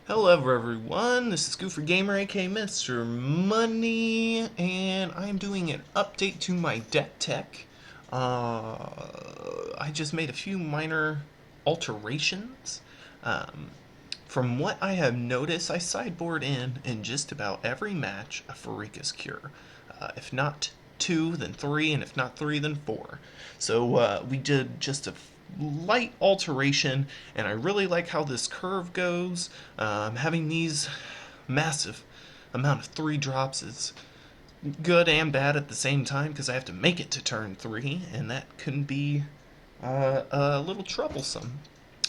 Hello everyone, this is Goofer Gamer aka Mr. Money, and I'm doing an update to my deck tech. I just made a few minor alterations. Um, from what I have noticed, I sideboard in just about every match a Farika's Cure. If not two, then three, and if not three, then four. So we did just a light alteration, and I really like how this curve goes. Having these massive amount of three drops is good and bad at the same time because I have to make it to turn three, and that can be a little troublesome.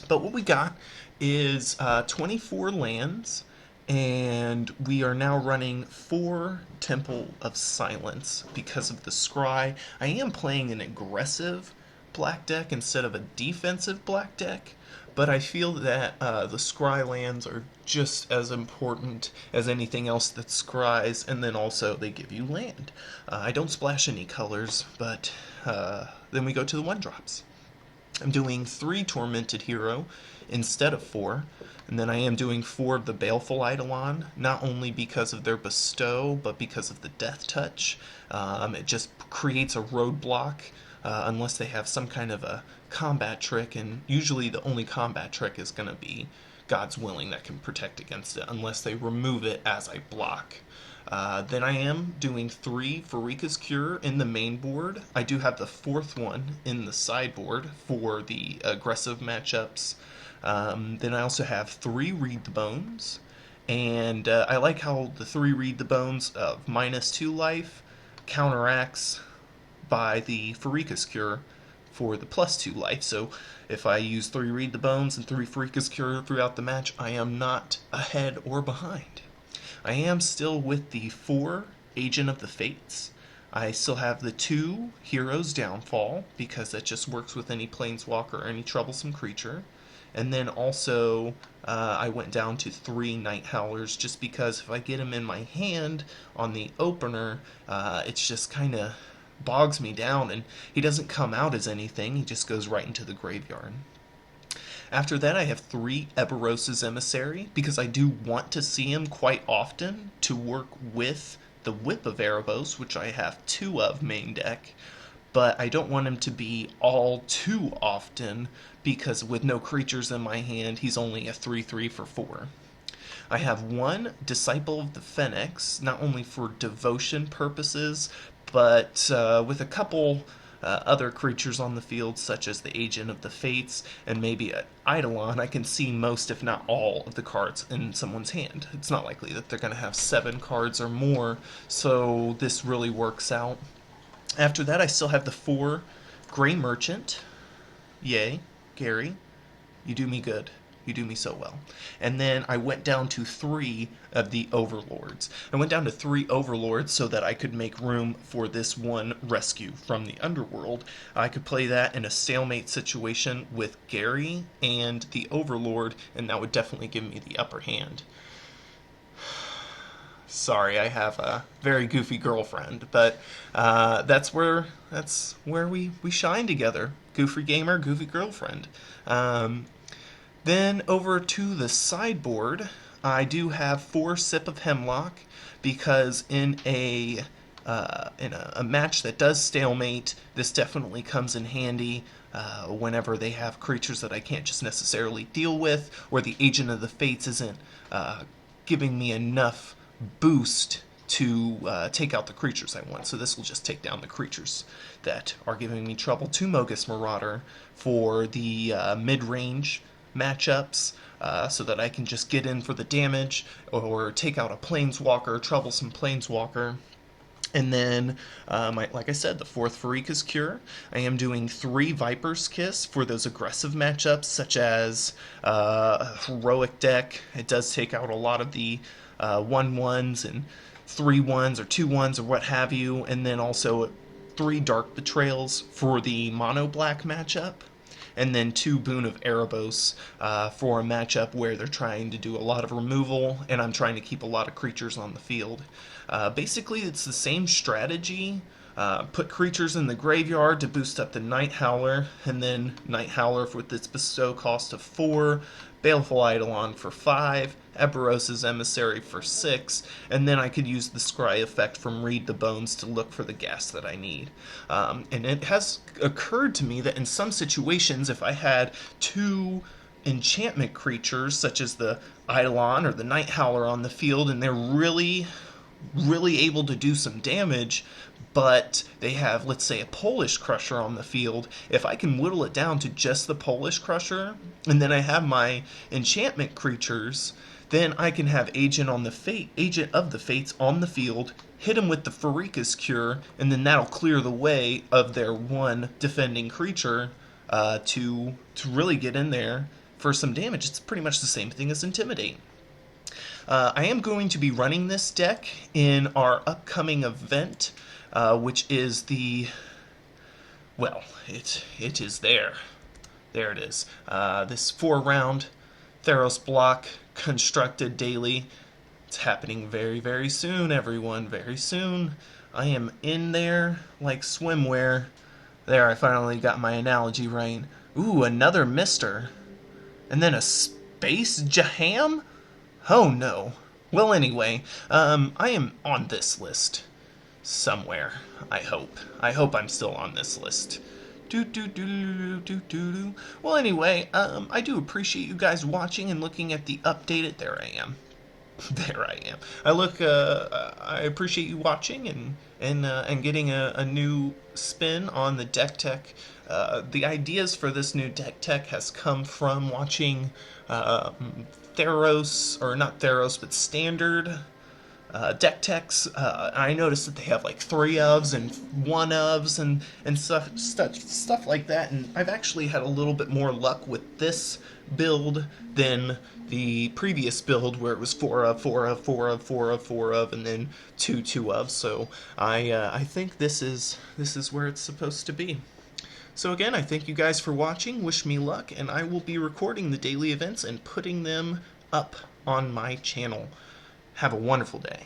But what we got is 24 lands, and we are now running 4 Temple of Silence because of the Scry. I am playing an aggressive black deck instead of a defensive black deck, but I feel that the Scry lands are just as important as anything else that scries, and then also they give you land. I don't splash any colors, but then we go to the 1-drops. I'm doing 3 Tormented Hero instead of 4, and then I am doing 4 of the Baleful Eidolon, not only because of their bestow, but because of the Death Touch. It just creates a roadblock unless they have some kind of a combat trick, and usually the only combat trick is going to be God's Willing that can protect against it, unless they remove it as I block. Then I am doing 3 Farika's Cure in the main board. I do have the 4th one in the sideboard for the aggressive matchups. Then I also have 3 Read the Bones. And I like how the 3 Read the Bones of -2 life counteracts by the Farika's Cure for the +2 life. So if I use 3 Read the Bones and 3 Farika's Cure throughout the match, I am not ahead or behind. I am still with the 4 Agent of the Fates. I still have the 2 Heroes Downfall, because that just works with any Planeswalker or any troublesome creature. And then also, I went down to 3 Night Howlers, just because if I get them in my hand on the opener, it's just kind of bogs me down, and he doesn't come out as anything, he just goes right into the graveyard. After that, I have 3 Eberos's Emissary, because I do want to see him quite often to work with the Whip of Erebos, which I have 2 of main deck, but I don't want him to be all too often, because with no creatures in my hand, he's only a 3/3 for 4. I have 1 Disciple of the Phoenix, not only for devotion purposes, but with a couple other creatures on the field, such as the Agent of the Fates and maybe an Eidolon, I can see most, if not all, of the cards in someone's hand. It's not likely that they're going to have 7 cards or more, so this really works out. After that, I still have the 4 Gray Merchant. Yay, Gary, you do me good. You do me so well. And then I went down to 3 of the Overlords. I went down to 3 Overlords so that I could make room for this 1 rescue from the Underworld. I could play that in a stalemate situation with Gary and the Overlord, and that would definitely give me the upper hand. Sorry, I have a very goofy girlfriend, but that's where we shine together. Goofy gamer, goofy girlfriend. Then over to the sideboard, I do have 4 Sip of Hemlock, because in a match that does stalemate, this definitely comes in handy whenever they have creatures that I can't just necessarily deal with, or the Agent of the Fates isn't giving me enough boost to take out the creatures I want. So this will just take down the creatures that are giving me trouble. 2 Mogus Marauder for the mid-range matchups, so that I can just get in for the damage or take out a Planeswalker, troublesome Planeswalker. And then, like I said, the 4th Farika's Cure. I am doing 3 Viper's Kiss for those aggressive matchups, such as a Heroic deck. It does take out a lot of the 1/1s and 3/1s or 2/1s or what have you. And then also 3 Dark Betrayals for the Mono Black matchup. And then 2 Boon of Erebos for a matchup where they're trying to do a lot of removal, and I'm trying to keep a lot of creatures on the field. Basically, it's the same strategy Put creatures in the graveyard to boost up the Night Howler, and then Night Howler with its bestow cost of 4, Baleful Eidolon for 5, Eberos's Emissary for 6, and then I could use the Scry effect from Read the Bones to look for the gas that I need. And it has occurred to me that in some situations, if I had 2 enchantment creatures, such as the Eidolon or the Night Howler on the field, and they're really able to do some damage, but they have, let's say, a Polish Crusher on the field. If I can whittle it down to just the Polish Crusher, and then I have my enchantment creatures, then I can have Agent of the Fates on the field, hit them with the Pharika's Cure, and then that'll clear the way of their one defending creature to really get in there for some damage. It's pretty much the same thing as Intimidate. I am going to be running this deck in our upcoming event, which is it is there. There it is. This 4-round Theros block constructed daily. It's happening very, very soon, everyone. Very soon. I am in there like swimwear. There, I finally got my analogy right. Ooh, another Mister. And then a Space Jaham? Oh no. Well, anyway, I am on this list somewhere. I hope. I'm still on this list. Well, anyway, I do appreciate you guys watching and looking at the updated. There I am. There I am. I appreciate you watching and getting a new spin on the deck tech. The ideas for this new deck tech has come from watching Theros, or not Theros, but standard deck techs. I noticed that they have like 3 ofs and 1 ofs and stuff like that. And I've actually had a little bit more luck with this build than the previous build, where it was 4 of, 4 of, 4 of, 4 of, 4 of, and then 2 of. So I think this is where it's supposed to be. So again, I thank you guys for watching. Wish me luck, and I will be recording the daily events and putting them up on my channel. Have a wonderful day.